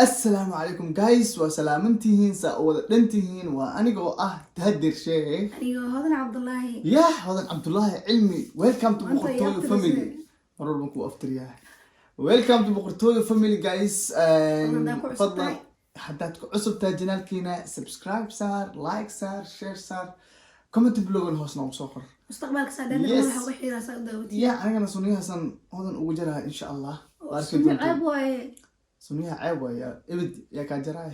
السلام عليكم جايز وسلامتهين سأود دنتهين وأنيقو تهدر شيخ أيوه هذا عبد الله يا هذا عبد الله علمي ويلكم تو بقرطويو فاميلي مرور بكو أفتر يا ويلكم تو بقرطويو فاميلي جايز فضلا حداتكو عصب تاجنال كينا سبسكرايب صار لايك صار شير صار كومنت بلوغ الهوسنا وصوخر مستقبلك سعدان Yes. وحي راسك دوتي يا أنا سونيها سن هذا وجرها إن شاء الله سمي عيب واي سونيها عيبة يا إبد يا كاجراي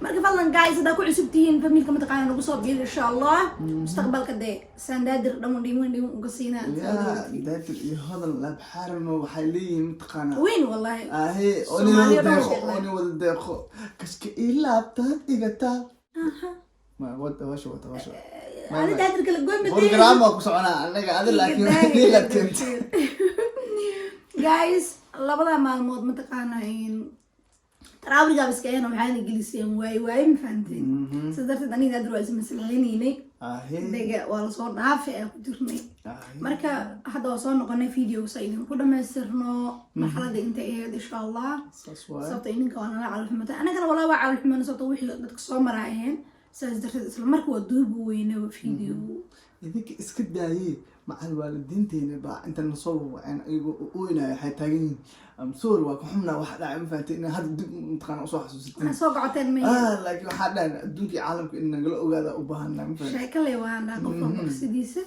marka fadlan guys hadaa ku cusubtihiin familka mataqaana nagu soo biir insha Allah mustaqbalka de sandaadir dhiman uga siinaa يا دايتر هذا الأب حارم وحيلي متقنا وين والله هي Soomaaliya أنا dhowr sheekh leh. أنا وديخو كشك إلا بتاعتي ما وش ana daadir kala goyn بقول جرام أكو سعنا أنا قاعد لكن لا كنت guys labada maalmood mataqaana in taraawriga biskayna waxaan ingiliisiyan waay ma fahanteen sidarta aniga dad waa ismaslaynay هي daga waa la soo dhaafay ku jirnay marka hadda waa soo noqonay video sayidin ku dhameystirno marxaladda inta ahayd insha Allah sabta ininka waa nala caafimaad anagana walaa waa caafimaad sabta wixii dadka soo maraayeen saas darteed isla marka waa duub weynaa video idinka iska daayay macal waalidiinteena baa inta nasoo waceen ayagoo ooynaya waxay taagan yihiin amsoor waa ku xumnaa wax dhacay ma fahanteen in hadda dib mataqaana usoo xasuusateen ana soo gocoteen ma laakiin waxaa dhahan adduunkii caalamka in nagala ogaada u baahanaa ma fahanteen sheeko le waan dhaa qof walba qisadiisa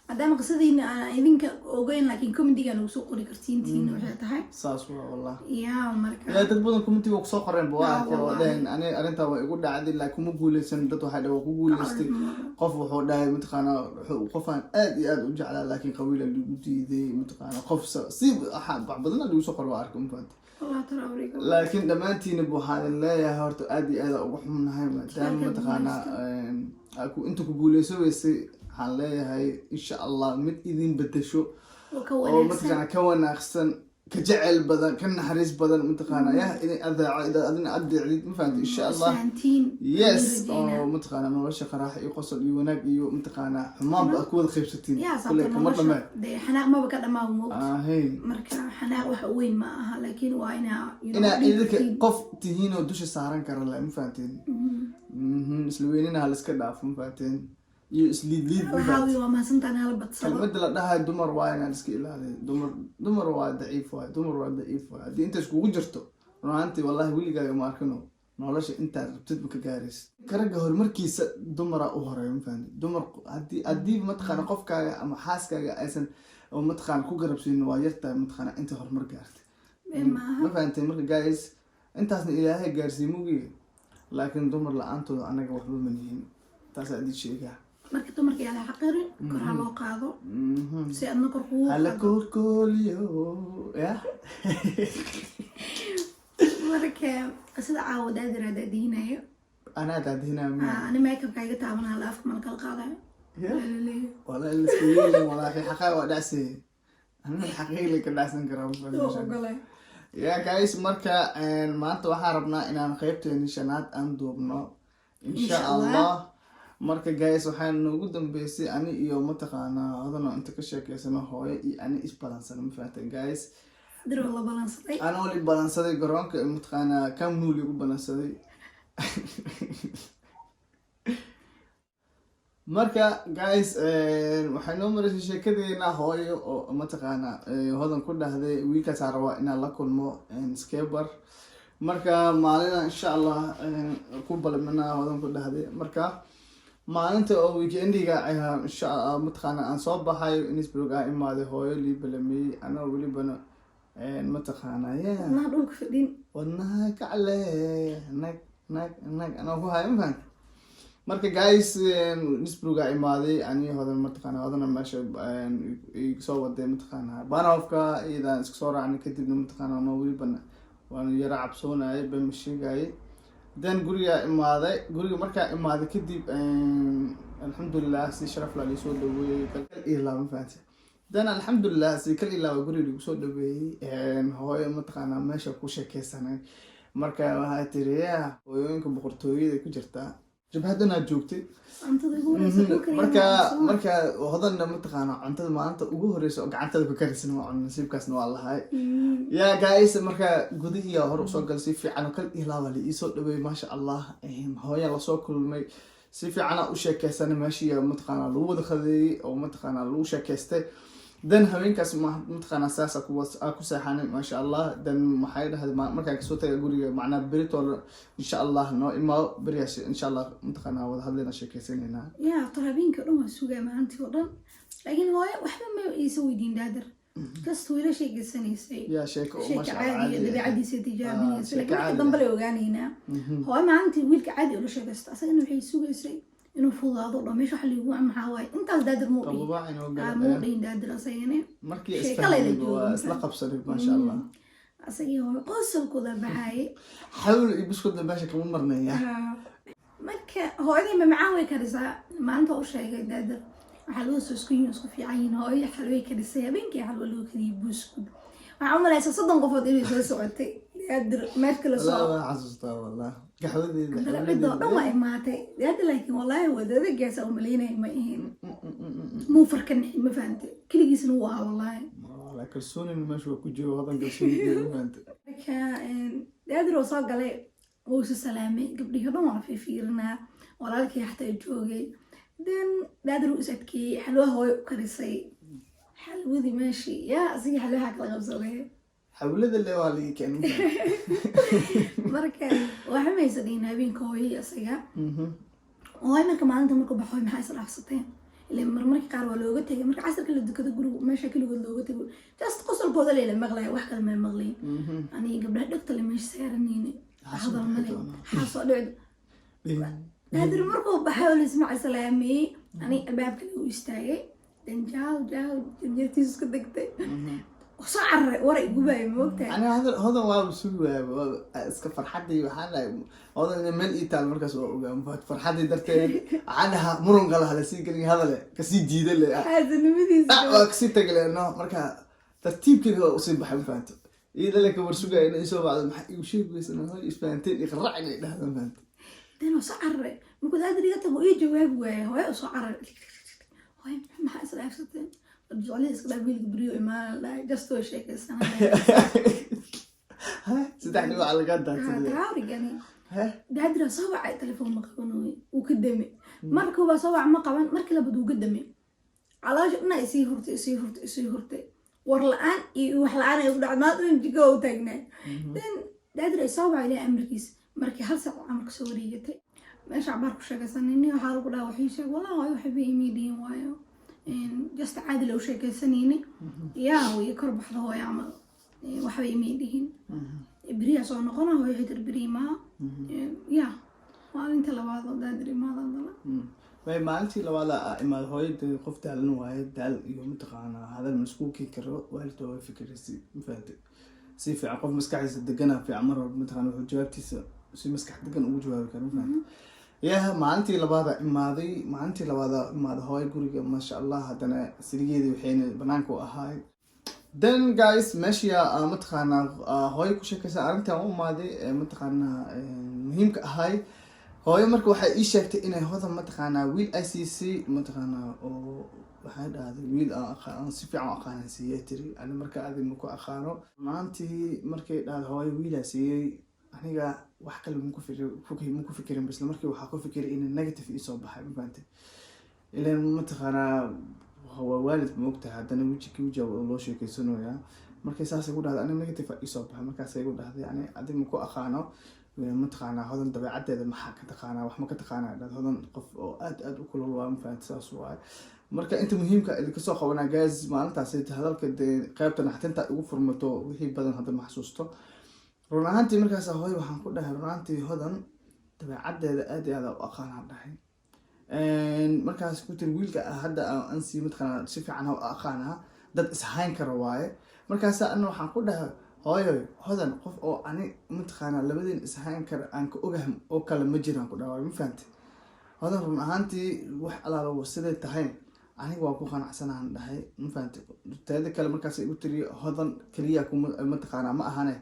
maadaama qisadiina aan idinka ogeyn laakiin commentiga nagu soo qori kartiintiina waxay tahay saas waa wallah yaa marka yaa dad badan commentiga ku soo qoreen baa Ah, oo dhahan ani arinta waa igu dhacday laakiin kuma guuleysan dad waxay dhawa ku guuleystay qof wuxuu dhahay mataqaana qofaan aad iyo aad u jeclaa laakiin qabiila lagu diiday mataqaana qof si wax badan lagu soo qoro arko ma fahanteen Allah taraawriga laakiin dhammaantiina waxaan leeyahay horta aad iyo aad ugu xumnahay maadaama mataqaana inta ku guuleysaweysay waxaan leeyahay insha Allah mid idin bedesho oo mataqaana ka wanaagsan ka jecel badan ka naxariis badan mataqaana yaa idin adina adeecid ma fahanti insha Allah yes oo mataqaana nolosha qaraax iyo qosol iyo wanaag iyo mataqaana xumaan ba ku wada qaybsatiin kulay kama dhamaan xanaaq ma ka dhamaan hey marka xanaaq wax weyn ma aha laakiin waa ina idinka qof tihiin oo dusha saaran kara la ma fahanteen isla weynina hal iska dhaaf ma fahanteen iyo isliid waxaa waa mahadsantaan hal badsado kelmadda la dhahay dumar waa inaan iska ilaaliyo dumar waa daciif waay haddii inta iskugu jirto runaantii wallahi weligaaga ma arkino nolosha intaad rabtid ma ka gaaraysa karagga horumarkiisa dumara u horeeya ma fahanti dumar haddii mataqaana qofkaaga ama xaaskaaga aysan oo mataqaana ku garabsiinin waa yartahay mataqaana inta horumar gaartay ma fahanteen marka guys intaasna ilaahay gaarsiiy mugiga laakiin dumar la-aantooda anaga waxba ma nihin taasaa idin sheegaa marka dumarka yaa la xaqirin kor ha loo qaado si adna kor kugu hala koolkooliyo ya marka qisada caawa daadir aa daadiinayo anaa daadinaa ani makeupka iga taabanaa la afka malkala qaadayo wala iska yeelin walaahi xaqaa waa dhacsi anna xaqiiqli ka dhacsan karaa ya guys marka maanta waxaan rabnaa inaan qaybteeni shanaad aan duubno insha Allah marka guys waxaan ugu dambeysay ani iyo mataqaana hadana inta ka sheekeysano hooyo iyo ani isbalansan ma fahanteen guys diro la balansaday ana wali balansaday garoonka mataqaana kam nuuli ugu balansaday marka guys waxay noo marisay sheekadeena hooyo oo mataqaana hodan ku dhahday wiilkaas aan rabaa inaan la kulmo skaber marka maalina insha Allah ku balmana hodan ku dhahday marka maalinta oo weekendiga insha Allah mataqaana aan soo baxay Innsbruck aan imaaday hooyo lii balamay ana walibana mataqaana na dhulka fadhin wadnaha kacle nag ana ku hayo man marka guys Innsbruck aan imaaday ani hodan mataqaana hodana meesha soo waday mataqaana Bahnhofka idan iska soo raacnay kadib mataqaana ma walibana waan yara cabsoonay bamashigay dan guriga imaaday markaa imaaday kadib alxamdulilah si sharaf la soo dhaweeyay kalkal ilaa ma fahanti dan alxamdulilah si kal ilaa guriga lagu soo dhaweeyay hooyo mataqaana meesha ku sheekeysanay marka waxay tiri hooyooyinka boqortooyada ku jirta jabhadana joogtay cuntada ugu horeysa ku kariyo marka hodanna mataqaana cuntada maalinta ugu horeysa oo gacantada ku karisan waa nasiibkaasna waa lahay yaa guys marka gudihii hore usoo galay si fiican oo kal ilaaba la isoo dhaweey maasha Allah hooya la soo kulmay si fiican u sheekaysanay meeshii mataqaana lagu wada qadeeyay oo mataqaana lagu sheekaystay dan haweenkaas mataqaana saasa ku saxanay maasha Allah dan maxay dhahay markaan kasoo tagay guriga macna berito insha Allah no ima beriyash insha Allah mataqaana wada hadlayna sheekaysanayna ya tarabinka dhan waa sugaa maalintii oo dhan laakiin hooyo waxba ma iisoo weydiin daadar kasto ila sheegaysanaysay ya sheeko oo maasha Allah dabiicadiisa tijaabinaysa laakiin dambe la ogaanayna hooyo maalintii wiilka caadi ula sheegaysta asagana waxay sugaysay inuu fudaado dhameesh wax liigu maxaa waay intaas daadir muu dhiin daadir asagana markii isla qabsanay maasha Allah asagii hooyo qosolkooda baxay xawl iyo biskooda baasha kama marnaya marka hooyadii macaan way karisaa maalinta u sheegay daadir waxaa loo soo isku fiican yihiin hooyo xalway karisay habeenkii xalwa loo kariyay buskud waxaa u malaysaa 30 qofood inay soo socotay daadir meelka la soo xasuustaa wallahi gaxwadeeda dhan waa imaatay daadir laakiin wallahi wadada gaasa u maleynay ma ahayn muu farkan ma fahamtay kaligiisna waa wallahi la kalsooni meesha ku jiro wadan kalsooni ma fahamtay marka daadir oo soo galay oo salaamay gabdhihi dhan waa fiirinaa walaalkii xataa joogay dan daadir is adkay xalwa hooyo karisay xalwadii meeshii yaa asiga xalwaha kala qabsaday xawlada le waa lii keen marka waxa ma haysadeen habeenka hooyay asaga oo marka maalinta markuu baxo maxay isdhaafsateen ilaa marmarka qaar waa looga tagay marka casarka la dukado guriga meesha kaligood looga tago just qosolkooda leela maqlay wax kale ma maqlay ani gabdhaha dhagta la meesha saaraneen hadal male xaasoo dhicid daadir markuu baxay oo ismaaciil salaamay ani albaabka uu istaagay dan jaaw jinjirtiis ka degtay وصعر ورق جباي موقتها أنا هذا واو سوى اسك فرحتي وحنا هذا من إيطال مركز وقام فرحتي درتين عنها مرون قالها لسيكني هذا له كسي جديد له هذا نمدي لا كسي تقول إنه مركز ترتيب كده أصيب بحب فانت إذا لك ورسوقة إنه يسوي بعض وشيء بس إنه هاي إسبانتين يخرعني ده هذا فانت ده صعر ممكن هذا اللي قلته إيه جواب وهو صعر هاي ما حاسس عفتين جعلي اسكت أبي الجبريو إما لا جستو شيء كسر ها صدقني على القدر تعارف يعني ده دراسة صوع تلفون مقبنوي وقدامي مركو بصوع مقبن مركلا بدو قدامي على جبنا يسيهرتي ورلان وحلان يقول ما تنجي جو تجنا ده دراسة صوع إلى أمريكيس مركي هل سبع أمريك سوريتي مش عبارك شيء كسرني وحارق ولا وحيشة ولا هاي وحبي إيميدين وايو جست عادي لو شيء كسنيني يا ويكرب حدا هو يعمل وحبي يميدين بريا صار نقنا هو يهدر بريما يا ما أنت لبعض دادري ما ضل ما أنت لبعض إما هو يخفت على نوعي دال يوم تقانا هذا المسكوك يكرر وقالت هو فكر سي مفاتي سي في عقب مسكح يصدقنا في عمر متقانا وجوابتي سي مسكح دقن وجوابي كانوا فاتي يا maalintii labaad imaado hooyo guriga ma sha Allah hadana sirigeedii waxayna banaanka u ahaay then guys meesha mataqaana hooyo ku sheekaysan arintan u imaaday mataqaana muhiimka ahaay hooyo marka waxay ii sheegtay inay hodan mataqaana wiil ICC mataqaana oo waxay dhahday wiil aan si fiican u aqaanaysiiyay tiri ani marka aad ma ku aqaano maantii markay dhahday hooyo wiilaasiyay aniga wax kale ma ku fikirin bas markii waxa ku fikiray in negative isoo baxay ma fahamtay ilaa mataqaana هو والد موقتها hadana wajigi jawaab loo sheekaysanaya markay saas ugu dhahday aniga negative isoo baxay markaas ay ugu dhahday yani adii ma ku aqaano mataqaana hodan dabeecadeeda maxaa ka taqaana wax ma ka taqaana hodan qof oo aad u kulul waa ma fahamtay saas waay marka inta muhiimka idin kasoo qabanaa guys maalintaas hadalka qaybta naxtinta ugu furmato wixii badan hadda ma xasuusto run ahaantii markaas hooyo waxaan ku dhahay run ahaantii hodan dabeecadeeda aad iyo aad u aqaanaan dhahay markaas ku tir wiilka hadda aan sii mataqaana si fiican u aqaanaa dad ishayn kara waaye markaas ana waxaan ku dhahay hooyo hodan qof oo ani mataqaana labadeen ishayn kara aan ka ogahay oo kale ma jiraan ku dhahay ma fahamtay hodan run ahaantii wax alaalo sidee tahay aniga waa ku qanacsanaan dhahay ma fahamtay taada kale markaas ay u tiri hodan kaliya ku mataqaana ma ahane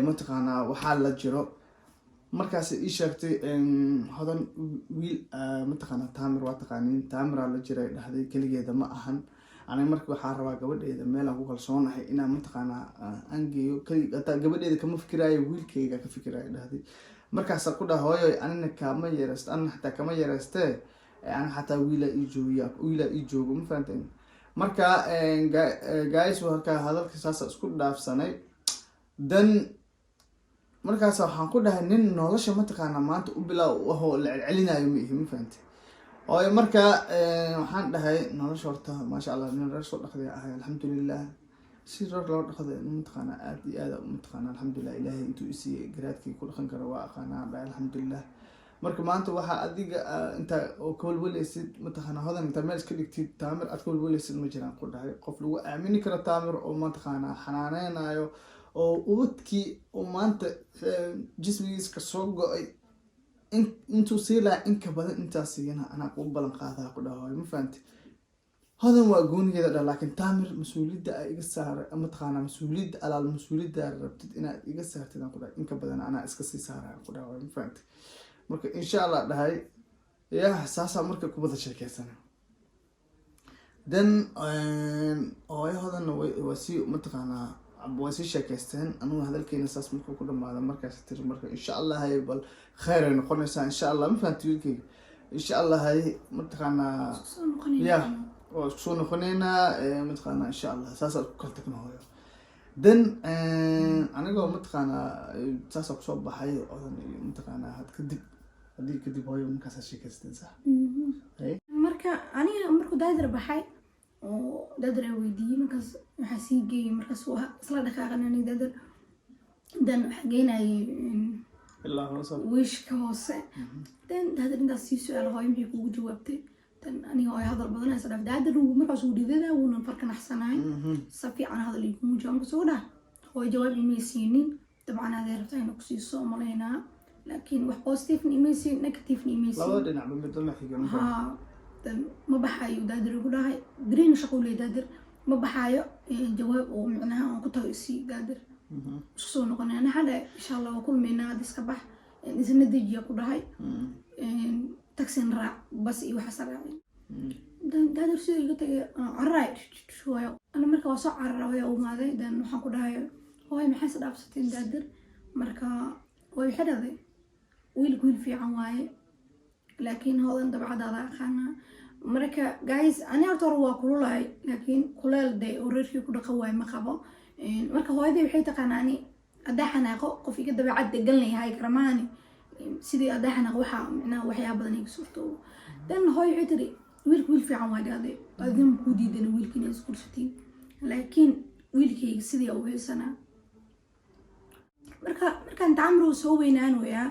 mataqaana waxa la jiro markaas ii sheegtay hodan wiil mataqaana taamir waa taqaaniin taamiraa la jiray dhahday keligeeda ma ahan aniga marka waxaa rabaa gabadheeda meelaan ku kalsoonahay inaan mataqaanaa aan geeyo hataa gabadheeda kama fikiraayo wiilkayga ka fikiraayo dhahday markaasaa ku dhaha hooyo anina kama yareyst anina xataa kama yareystee ana xataa wiilaa ii joogo ma fahanteen marka guys halkaa hadalka saasa isku dhaafsanay dan markaas waxaan ku dhahay nin nolosha mataqaana maanta u bilaa wahoo la celcelinayo ma ihi ma fahante ooyo marka waxaan dhahay nolosha horta maasha allah nin reer soo dhaqday ahay alxamdulilah si reer loo dhaqday mataqaana aad iyo aad mataqaana alxamdulilah ilaahay intuu isiiyey garaadkii ku dhaqan karo waa aqaanaa dhahay alxamdulilah marka maanta waxaa adiga intaa oo ka walwalaysid mataqaana hodan intaa meel iska dhigtid taamir aad ka walwalaysid ma jiraan ku dhahay qof lagu aamini karo taamir oo mataqaana xanaaneynayo oo ubadkii oo maanta jismigiiska soo go-ay intuu sii lahaa inka badan intaas siiyana anaa ku ballan qaadaa ku dhahay ma fahanti hodan waa goonigeeda dha laakiin taamir mas-uuliyadda a iga saaray mataqaana mas-uuliyadda alaal mas-uuliyadda rabtid inaad iga saartid aan ku dhahay inka badan anaa iska sii saaraya ku dhahay ma fahanti marka insha allah dhahay yah saasaa marka kubada sheekeysana then hooyahoodana waa sii mataqaanaa waa sii sheekeysteen anugu hadalkeena saas marka ku dhamaada markaas tiri marka insha allah hay bal kheyr ay noqonaysaa insha allah ma fahanti wiilkayga insha allah hay mataqaanaa yah waa isku soo noqoneynaa mataqaanaa insha allah saasaa ku kala tagna hooyo then anigoo mataqaanaa saasaa kusoo baxay odan iyo mataqaanaa haddii kadib hooyo markaasaa sheekeysteen sax marka aniga markuu daadar baxay oo daadar aan weydiiyey markaas waxaa sii geeyay markaas waa isla dhaqaaqanani daadar dan waxaa geynayay wiishka hoose dan daadar intaas sii su-aala hooyo maxay kugu jawaabtay dan aniga hooyo hadal badanaysa dhaaf daadar markaas uu dhidada wuuna farkanaxsanahay si fiican hadal iguma jawaab markaas ugu dhaha hooyo jawaab imay siinin dabcan aday rabtaa ina ku siiso malaynaa laakiin wax positive imaysiin negative imaysiin laba dhinac midba ma xiga dan ma baxayo daadar ugu dhahay green shaqo leh daadar ma baxayo jawaab oo macnaha aan ku tago si daadar isku soo noqonayna hada insha Allah waa kulmeena iska bax isna dejiya ku dhahay taxi raac bas iyo waxa saraaci dan daadar sidoo iga tagay carray shooyo ana marka waa soo carray oo maaday dan waxaan ku dhahay hooy maxay sadafsateen daadar marka way xiraday wiil fiican waaye laakiin hodan dabcadaada aqaana marka guys ani horta waa kululahay laakiin kuleel day oo reerkii ku dhaqan waay ma qabo marka hooyaday waxay taqaanaani adaa xanaaqo qof iga dabacad degan leeyahay karamaani sidii adaa xanaaqo waxa macnaha waxyaabo badan iga suurto dan hooyo waxay tiri wiil fiican waa dhaaday adin ku diidan wiilkina isku sutay laakiin wiilkayga sidii uu haysanaa markaan taamir soo weynaanaya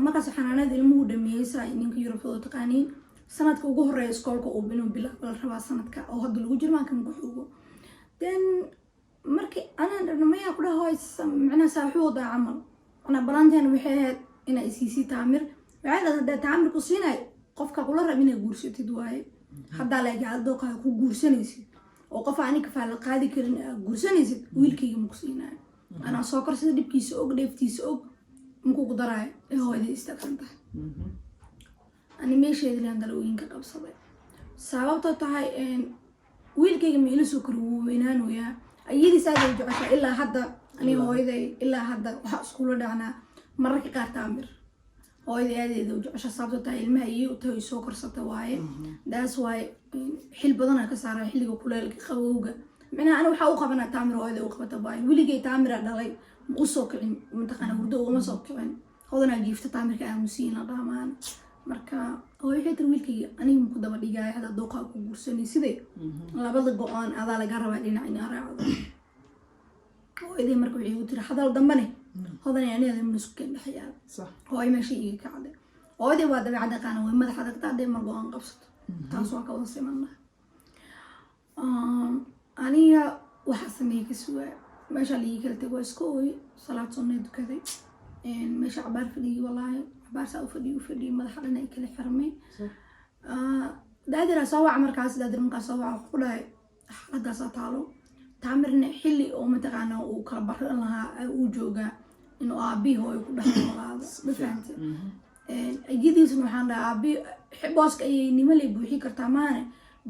markaas xanaanada ilmuhu dhameeyay ninka Yurubta taqaaniin sanadka ugu horeeya iskoolka uu bilaabo la rabaa sanadka oo hadda lagu jiro maanka ku xugo then markii ana dhammaaya ku dhahay macna saaxiibada camal ana balanteen waxay ahayd in ay siisi taamir waxay la taamir ku siinay qofka kula rab inay guursatid waaye hadda la jaaldo ku guursanaysid oo qof aan ka faal qaadi karin guursanaysid wiilkayga ma ku siinay ana soo korsada dibkiisa og dheeftiisa og muku ku daray hooyada istaaganta ani meesheeda laan dalooyinka qabsaday sababta tahay wiilkayga ma ila soo korweynanaya ayadiis aad ay jeceshay ilaa hadda ani hooyaday ilaa hadda waxa iskuula dhacnaa mararka qaar taamir hooyaday aad ay jeceshay sababta tahay ilmaha iyo tahay soo korsata waaye that's why xil badan ka saaray xilliga kuleelka qabowga macnaha ana waxa uu qabanaa taamir hooyaday uu qabata baay wiilkay taamir dhalay usoo kicin mataqaana hurdo uma soo kicin hodana jiifta taamirka aan musiina dhaamaan marka hooyo waxay tiri wiilkayga aniga ku daba dhigay hada dooqa ku guursanay sidee labada go'aan adaa laga rabaa dhinac in raacdo hooyadii marka waxay u tiri hadal dambane hodana aniga muskin dhaxyaa صح hooyo meesha iga kacday hooyadii waa dabeecad qaan way madax adag tahay mar go'aan qabsato taas waa ka wada simanna aniga waxa sameeyay ka sugaa meesha la kala tago iskooy salaad sunnah dukaday meesha cabaar fadhiyay wallahi cabaar saa u fadhiyay madaxa dhan ay kala xirmay daadira soo wac markaas soo wac ku dhahay xaaladaas taalo taamirna xilli oo mataqaana uu kala baxo lahaa uu jooga inuu aabihi hooyo ku dhaxlaado ma fahamtay ayadiisna waxaan dhahaa aabi booska ayay nimo lay buuxin kartaa maane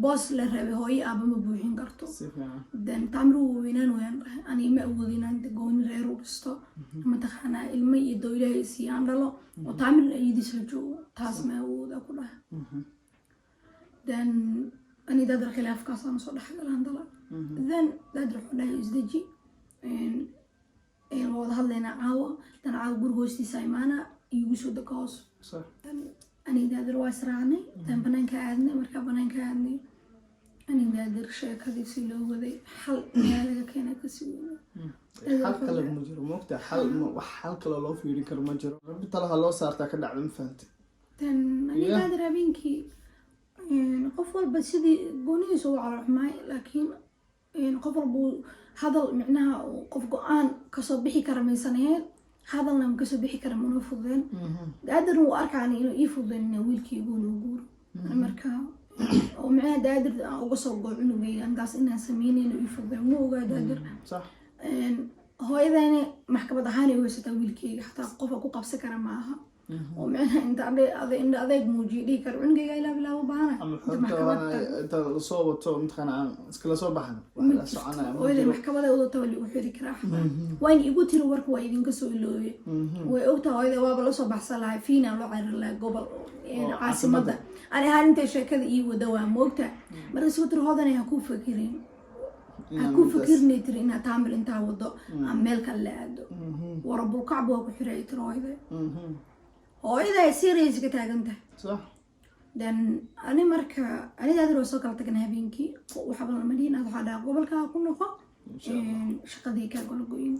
boos la rabay hooyo aaba ma buuxin karto then taamir wuu weynaan wayaan dhahay ani ma awoodin inaan gooni reer u dhisto mataqaanaa ilmo iyo doo ilaahay siiyaan dhalo oo taamir ayadiis la joogo taas ma awooda ku dhahay then ani daadar khilaafkaasaan soo dhexgalaan dala then daadar wuxuu dhahay isdeji wada hadlaynaa caawa dan caawa guriga hoostiisa imaana igu soo dego hoos ani daadar waa israacnay dan banaanka aadnay markaa banaanka aadnay ani daadar sheekadii si loo waday xal ayaa laga keenay kasii weynay xal kale ma jiro moogta wax xal kale loo fiirin karo ma jiro rabbi talaha loo saartaa ka dhacda ma fahantay dan ani daadar habeenkii qof walba sidii goonidiisa u caloxmaay laakiin qof walba hadal micnaha qof go-aan kasoo bixi kara maysan ahayn hadalna ma kasoo bixi kara mana fududeen daadir wuu arkaani inuu ii fududeen ina wiilkaygu loo guuro marka oo micnaha daadir aan uga soo goo cunugayga antaas inaan sameynay inuu ii fududeen ma ogaa daadir hooyadayna maxkamad ahaanay u haysataa wiilkayga xataa qofa ku qabsi kara ma aha oo micnaha inta adeeg muujiyo dhihi karo cunugayga ilaa bilaabo baana inta lasoo wato imtixaan aan iskala soo baxan hooyaday maxkamada wadata waa liigu xiri karaa wayna igu tiri warka waa idinka soo iloobe way ogtaha hooyada waaba lasoo baxsan lahay fiinaan loo cayrin lahay gobol caasimada ani ahaan intay sheekada ii wada waa moogta marka soo tiri hoodanay ha ku fikirnay tiri inaad taamir intaa wado ama meel kale la aado warabulkacba waa ku xiray tiri hooyada ay serious ka taagan tahay then ani marka daadar waa soo kala tagan habeenkii waxaa balan madiinaad waxaa dhaha gobolkaa ku noqo shaqadii kaa gola goyin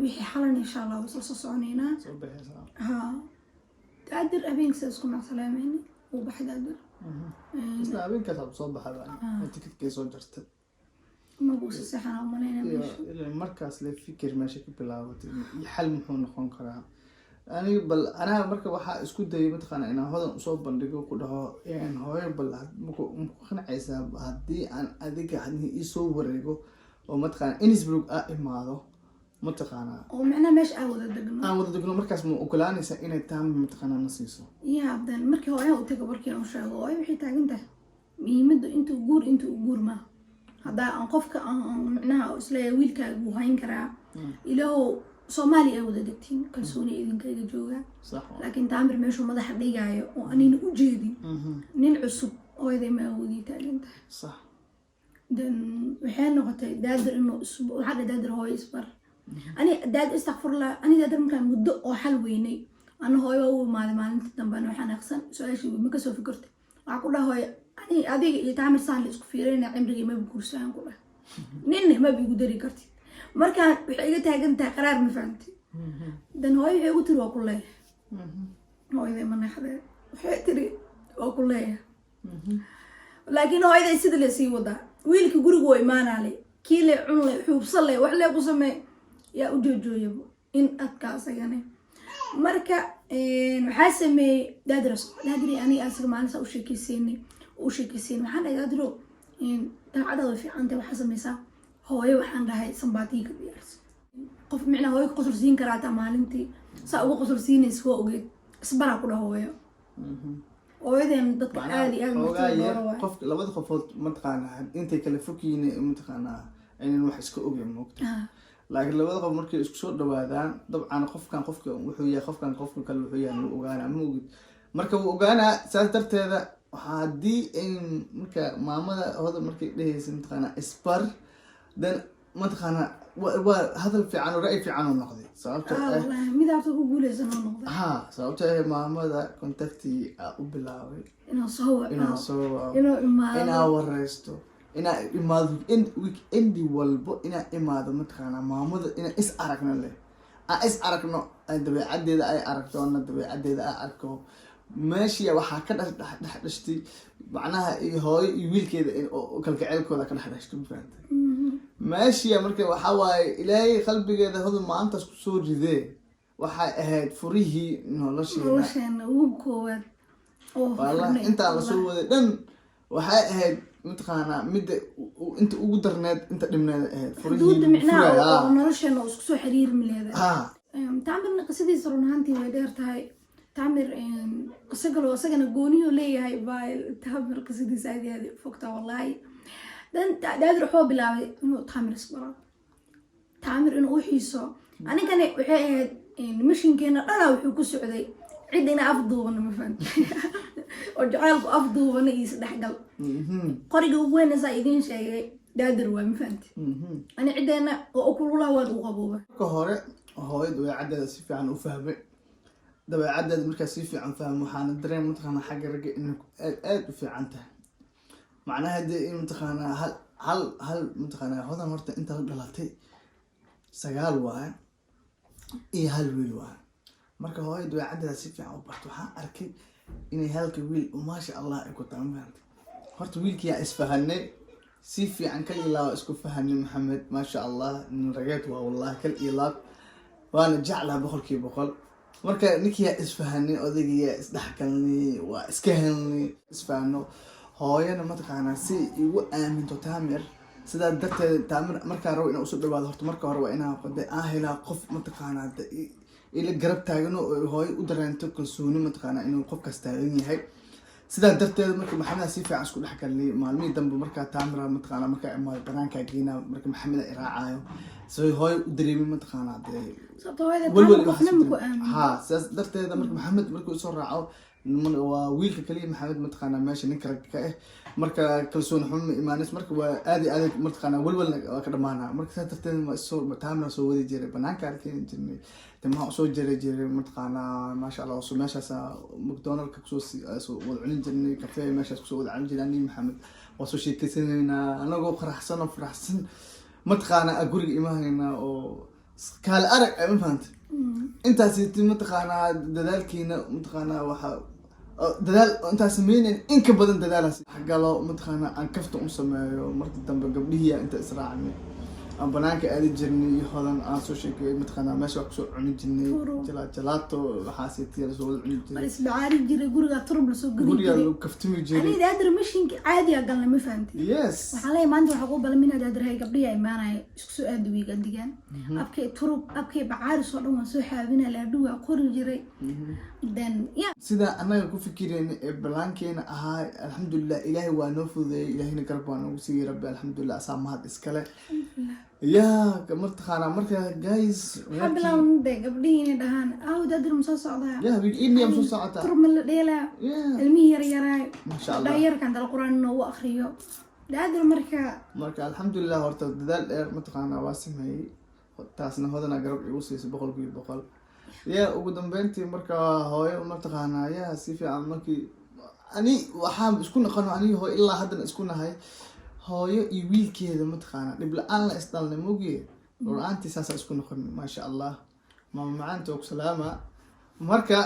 wixii xalan insha allah waa soo soconaynaa daadar habeenkii sidaas ku macsalaameyni uu baxay daadar isna habeenkaas aad soo baxay tikidkay soo jartay mabuusa saxana umalayna markaas le fikir meesha ka bilaabatay xal muxuu noqon karaa aniga bal anaa marka waxaa isku dayay mataqaana inaan hodan usoo bandhigo ku dhaho hooyo bal maku qanacaysaa haddii aan adiga isoo wareego oo mataqaana Innsbruck aa imaado mataqaana oo macnaha meesha aan wada degno markaas ma ogolaanaysaa inay taam mataqaana na siiso dan markii hooyo u tago warkii aan sheego hooyo waxay taagan tahay muhiimada intuu guur ma haddaa aan qofka macnaha isleeyahay wiilkaaga wuu hayn karaa ilaahow Soomaali ay wada degtiin kalsooni idinkayga jooga laakiin taamir meeshuu madaxa dhigayo oo anina u jeedin nin cusub hooyaday ma awoodii taagan tahay dan waxay noqotay daadar inuu waxaa daadar hooyo isbar ani daad istakfurla ani daadar markaan muddo oo xal weynay ana hooyo u imaaday maalinta dambana waxaan aqsan su-aashii ma kasoo fikirtay waxaa ku dhaha hooyo ani adiga iyo taamir saan la isku fiirayna cimrigay maba guursaan ku dhaha ninna maba igu dari kartid markaan waxay iga taagan tahay qaraar ma fahamtay dan hooyo waxay ugu tiri waa ku leeyahay hooyaday ma naxdee waxay tiri waa ku leeyahay laakiin hooyaday sida la sii wadaa wiilka guriga waa imaanaalay kii le cunle xuubsan le wax lee ku samee yaa u joojooyaba in adka asagane marka waxaa sameeyey daadiri aniga asaga maalinta u sheekeysiinay waxaan dhahay daadiro daacadaada fiicanta waxaa sameysaa hooyo waxaan dhahay sambaatiga ka diyaarso qof micnaa hooyo qosol siin karaataa maalintii saa uga qosol siinaysa waa ogeed isbaraa ku dhaha hooyo hooyadeen dadka aad iyo aad qofka labada qofood mataqaanaa intay kala fogyiin mataqaanaa aynan wax iska ogeyn moogta laakiin labada qof markay isku soo dhawaadaan dabcan qofkan qofka wuxuu yahay qofkan qofka kale wuxuu yahay wuu ogaanaa ma ogid marka wuu ogaanaa saas darteeda haddii marka maamada hodan markay dhehaysa mataqaanaa isbar dan mataqaana waa hadal fiican oo ra'yi fiican oo noqday midaabta ku guuleysan oo noqday sababtoo maamada contactii u bilaabay inaa soo inaa wareysto inaa imaado weekendi walbo inaa imaado mataqaana maamada inaa is aragno leh aan is aragno dabeecadeeda ay aragto ana dabeecadeeda ay arko meeshii waxaa ka dhashtay macnaha iyo hooyo iyo wiilkeeda kalgaceylkooda ka dhashtay mafahamtay meeshii marka waxaa waaye ilaahay qalbigeeda hodan maantaas kusoo ridee waxay ahayd furihii nolosheena ugu koowaad wallahi intaa lasoo waday dhan waxay ahayd mataqaanaa midda inta ugu darneed inta dhibneed ahayd furihii nolosheena isku soo xiriirmi leedahay taamir qisadiisa run ahaantii way dheer tahay taamir isagana gooniyo leeyahay baa taamir qisadiisa aad iyo aad fogta wallahi dan daadir wuxuu bilaabay inuu taamir isbaro taamir inuu u xiiso anigana waxay ahayd mishinkeena dhanaa wuxuu ku socday cidina afduubana ma fahantay oo jacaylku afduubana iyo isdhexgal qoriga ugu weynaysaa idiin sheegay daadir waa ma fahantay ani cideena oo kululaha waad u qabooba marka hore hooyad dabeecaddeeda si fiican u fahmay dabeecaddeeda markaa si fiican fahmo waxaana dareen mataqaanaa xagga ragga inay aad u fiican tahay macnaha dee in mataqaanaa hal mataqaanaa hodan horta inta la dhalatay 9 waaye iyo hal wiil waaye marka hooyad dabeecaddeeda si fiican u barto waxaan arkay inay halka wiil maasha allah ay ku taamaan horta wiilkii isfahanay si fiican kal ilaa isku fahanay maxamed maasha allah in rageed waa wallahi kal ilaa waana jeclaa 100% marka ninkii isfahanay odaygiya isdhaxgalnay waa iska helnay isfahano hooyana mataqaanaa si igu aaminto taamir sidaa darteed taamir markaa rabo inaan usoo dhawaado horta marka hore waa inaan qoday aan helaa qof mataqaanaa ila garab taagano oo hooyo u dareento kalsooni mataqaanaa inuu qofkaas taagan yahay sidaa darteed marka maxamed si fiican isku dhexgalnay maalmihii dambe markaa taamir mataqaanaa markaa imaado banaanka geena marka maxamed ay raacayo soo hooyo u dareemay mataqaanaa ها ساس درتي مرك محمد مركو soo raaco waa wiilka kaliya maxamed mataqaanaa meesha ninka rag ka marka kalsoon xum imaanis marka waa aad mataqaanaa walwal ka dhamaana marka saas darteed ma soo taamna soo wadi jiray banaanka arkeen jirnay tama soo jiray mataqaanaa maasha Allah soo meeshaas McDonald ka soo wada cunin jirnay cafe meeshaas soo wada cunin jirnay maxamed waa soo sheekaysanayna anagoo faraxsan mataqaanaa guriga imaanayna oo kaal arag ay ma fahantay intaas mataqaanaa dadaalkiina mataqaanaa waxa dadaal intaas sameeyeen in ka badan dadaalaas xagalo mataqaanaa aan kafta u sameeyo markii dambe gabdhihiya inta israacnay aan banaanka aadi jirnay hodan aan soo sheekay mataqaanaa meesha wax soo cuni jirnay jalaato waxa siitay soo wada cuni jirnay bal isbaari jiray guriga turub la soo guri guriga loo kaftimi jiray ani daadir mishinki caadi ah galna ma fahantay yes waxa la maanta waxa ku balmin daadir hay gabdhiya imaanay isku soo aad wiiga digan abkay turub abkay bacaari soo dhan soo xaabina la dhuwa qori jiray then yeah sida anaga ku fikireen balaankeena ahaa alxamdulillah ilaahay waa noo fududeeyay ilaahayna garab baan ugu siiyay rabbi alxamdulillah asaamahad iskale يا مرتخانا مركا جايز حبلا ونده قبليني دهان دادر مسوس عضها يا بيجيني مسوس عضها ترم الليلة المير يراي ما شاء الله داير كان القرآن إنه أخريه دادر مركا الحمد لله ورت دال مرتخانا واسم هي تاسنا هذا نقرب يوصي بقول كي بقول يا وقدم بنتي مركا هاي مرتخانا يا سيفي عمكي أني وحام سكون قانون أني هو إلا هذا سكون هاي hooyo iyo wiilkeeda mataqaana dib la'aan la isdalnay moogay ruuxantii saas isku noqon ma sha Allah maama macaanta oo salaama marka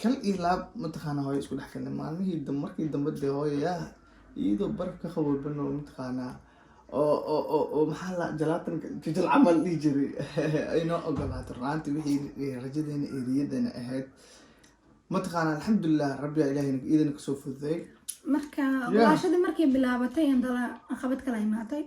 kal ilaab mataqaana hooyo isku dhaxkalnay maalmihii markii dambe hooyo iyadoo barka qabowbano mataqaana oo maxaa la jalaatan jijal camal dhigi jiray ayna ogolaatay ruuxantii wixii rajadeena eeriyadana ahayd mataqaana alxamdulillah rabbi ilaahayna idin ka soo fududay marka walaashadii markay bilaabatay indala qabad kala imaatay